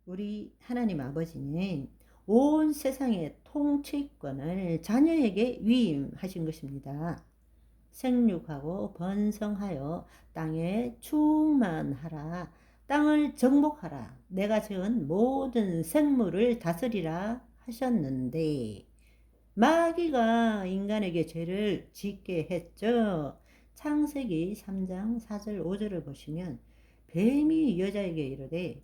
우리 하나님 아버지는 온 세상의 통치권을 자녀에게 위임하신 것입니다. 생육하고 번성하여 땅에 충만하라. 땅을 정복하라. 내가 지은 모든 생물을 다스리라 하셨는데 마귀가 인간에게 죄를 짓게 했죠. 창세기 3장 4절 5절을 보시면 뱀이 여자에게 이르되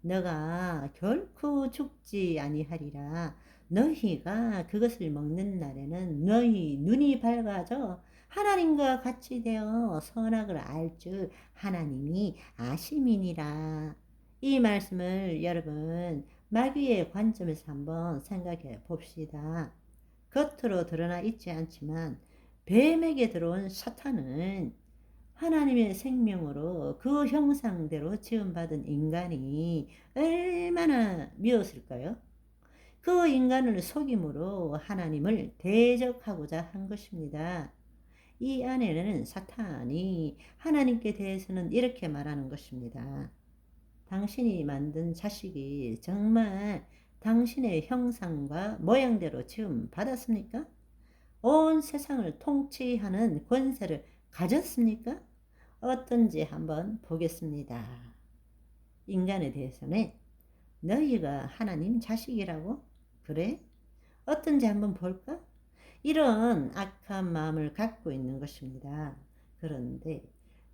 너가 결코 죽지 아니하리라. 너희가 그것을 먹는 날에는 너희 눈이 밝아져 하나님과 같이 되어 선악을 알즉 하나님이 아심이니라. 이 말씀을 여러분 마귀의 관점에서 한번 생각해 봅시다. 겉으로 드러나 있지 않지만 뱀에게 들어온 사탄은 하나님의 생명으로 그 형상대로 지음받은 인간이 얼마나 미웠을까요? 그 인간을 속임으로 하나님을 대적하고자 한 것입니다. 이 안에는 사탄이 하나님께 대해서는 이렇게 말하는 것입니다. 당신이 만든 자식이 정말 당신의 형상과 모양대로 지음 받았습니까? 온 세상을 통치하는 권세를 가졌습니까? 어떤지 한번 보겠습니다. 인간에 대해서는 너희가 하나님 자식이라고? 그래? 어떤지 한번 볼까? 이런 악한 마음을 갖고 있는 것입니다. 그런데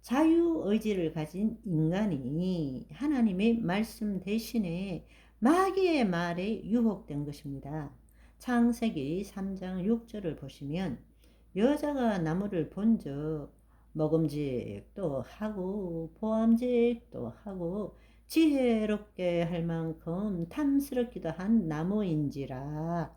자유의지를 가진 인간이 하나님의 말씀 대신에 마귀의 말에 유혹된 것입니다. 창세기 3장 6절을 보시면 여자가 나무를 본즉 먹음직도 하고 보암직도 하고 지혜롭게 할 만큼 탐스럽기도 한 나무인지라.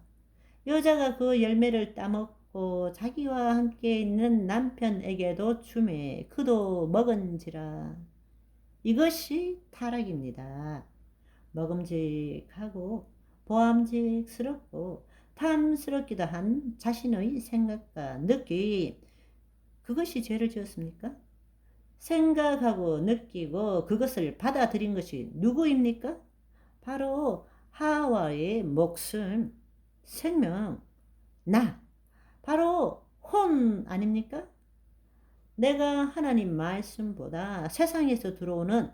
여자가 그 열매를 따먹고 자기와 함께 있는 남편에게도 주매 그도 먹은지라. 이것이 타락입니다. 먹음직하고 보암직스럽고 탐스럽기도 한 자신의 생각과 느낌, 그것이 죄를 지었습니까? 생각하고 느끼고 그것을 받아들인 것이 누구입니까? 바로 하와의 목숨, 생명, 나, 바로 혼 아닙니까? 내가 하나님 말씀보다 세상에서 들어오는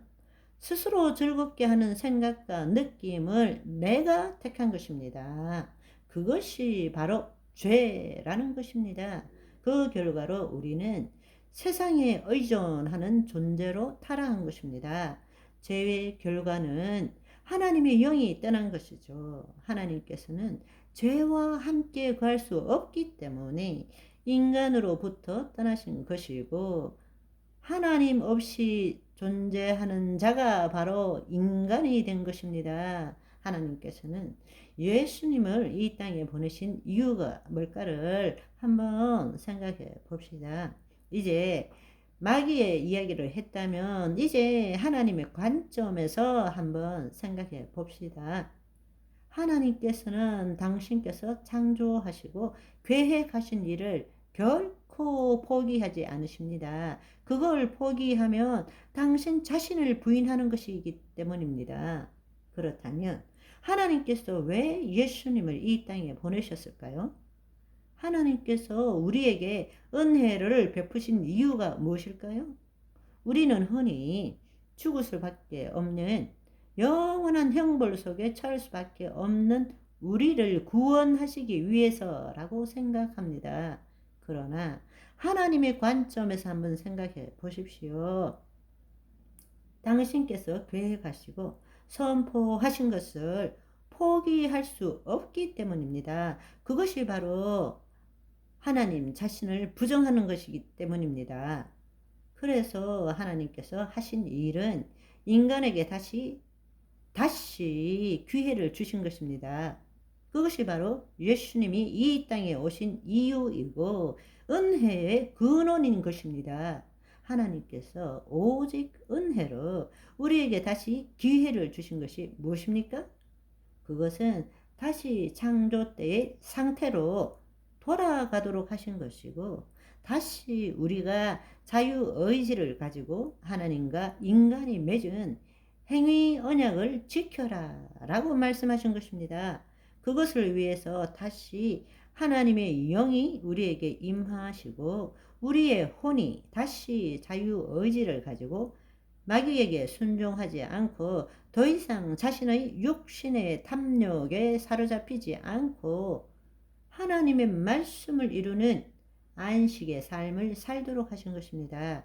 스스로 즐겁게 하는 생각과 느낌을 내가 택한 것입니다. 그것이 바로 죄라는 것입니다. 그 결과로 우리는 세상에 의존하는 존재로 타락한 것입니다. 죄의 결과는 하나님의 영이 떠난 것이죠. 하나님께서는 죄와 함께 구할 수 없기 때문에 인간으로부터 떠나신 것이고 하나님 없이 존재하는 자가 바로 인간이 된 것입니다. 하나님께서는 예수님을 이 땅에 보내신 이유가 뭘까를 한번 생각해 봅시다. 이제 마귀의 이야기를 했다면 이제 하나님의 관점에서 한번 생각해 봅시다. 하나님께서는 당신께서 창조하시고 계획하신 일을 결코 포기하지 않으십니다. 그걸 포기하면 당신 자신을 부인하는 것이기 때문입니다. 그렇다면 하나님께서 왜 예수님을 이 땅에 보내셨을까요? 하나님께서 우리에게 은혜를 베푸신 이유가 무엇일까요? 우리는 흔히 죽을 수밖에 없는 영원한 형벌 속에 처할 수밖에 없는 우리를 구원하시기 위해서라고 생각합니다. 그러나 하나님의 관점에서 한번 생각해 보십시오. 당신께서 계획하시고 선포하신 것을 포기할 수 없기 때문입니다. 그것이 바로 하나님 자신을 부정하는 것이기 때문입니다. 그래서 하나님께서 하신 일은 인간에게 다시 기회를 주신 것입니다. 그것이 바로 예수님이 이 땅에 오신 이유이고 은혜의 근원인 것입니다. 하나님께서 오직 은혜로 우리에게 다시 기회를 주신 것이 무엇입니까? 그것은 다시 창조 때의 상태로 돌아가도록 하신 것이고 다시 우리가 자유의지를 가지고 하나님과 인간이 맺은 행위 언약을 지켜라 라고 말씀하신 것입니다. 그것을 위해서 다시 하나님의 영이 우리에게 임하시고 우리의 혼이 다시 자유의지를 가지고 마귀에게 순종하지 않고 더 이상 자신의 육신의 탐욕에 사로잡히지 않고 하나님의 말씀을 이루는 안식의 삶을 살도록 하신 것입니다.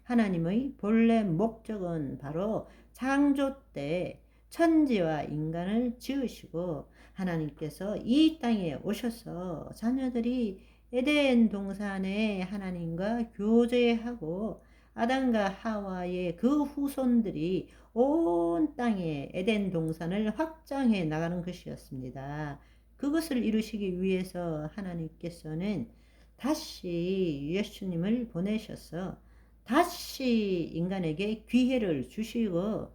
하나님의 본래 목적은 바로 창조 때 천지와 인간을 지으시고 하나님께서 이 땅에 오셔서 자녀들이 에덴 동산에 하나님과 교제하고 아담과 하와의 그 후손들이 온 땅에 에덴 동산을 확장해 나가는 것이었습니다. 그것을 이루시기 위해서 하나님께서는 다시 예수님을 보내셔서 다시 인간에게 기회를 주시고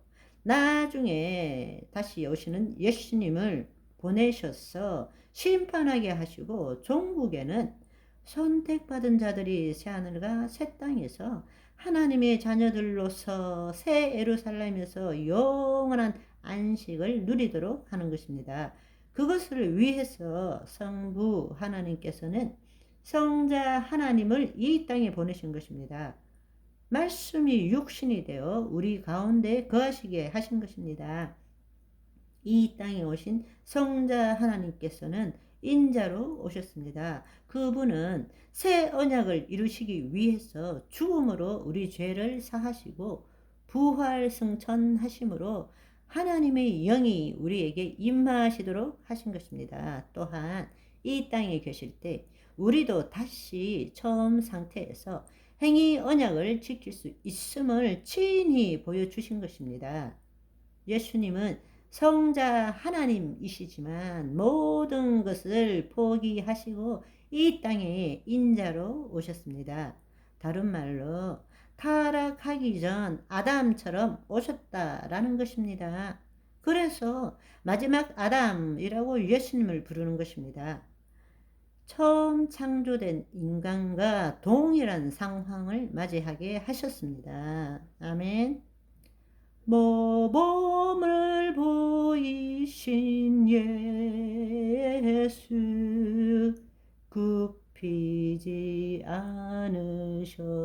나중에 다시 오시는 예수님을 보내셔서 심판하게 하시고 종국에는 선택받은 자들이 새하늘과 새 땅에서 하나님의 자녀들로서 새 예루살렘에서 영원한 안식을 누리도록 하는 것입니다. 그것을 위해서 성부 하나님께서는 성자 하나님을 이 땅에 보내신 것입니다. 말씀이 육신이 되어 우리 가운데 거하시게 하신 것입니다. 이 땅에 오신 성자 하나님께서는 인자로 오셨습니다. 그분은 새 언약을 이루시기 위해서 죽음으로 우리 죄를 사하시고 부활 승천하심으로 하나님의 영이 우리에게 임하시도록 하신 것입니다. 또한 이 땅에 계실 때 우리도 다시 처음 상태에서 행위 언약을 지킬 수 있음을 친히 보여주신 것입니다. 예수님은 성자 하나님이시지만 모든 것을 포기하시고 이 땅에 인자로 오셨습니다. 다른 말로 타락하기 전 아담처럼 오셨다라는 것입니다. 그래서 마지막 아담이라고 예수님을 부르는 것입니다. 처음 창조된 인간과 동일한 상황을 맞이하게 하셨습니다. 아멘. 모범을 보이신 예수 굽히지 않으셨네.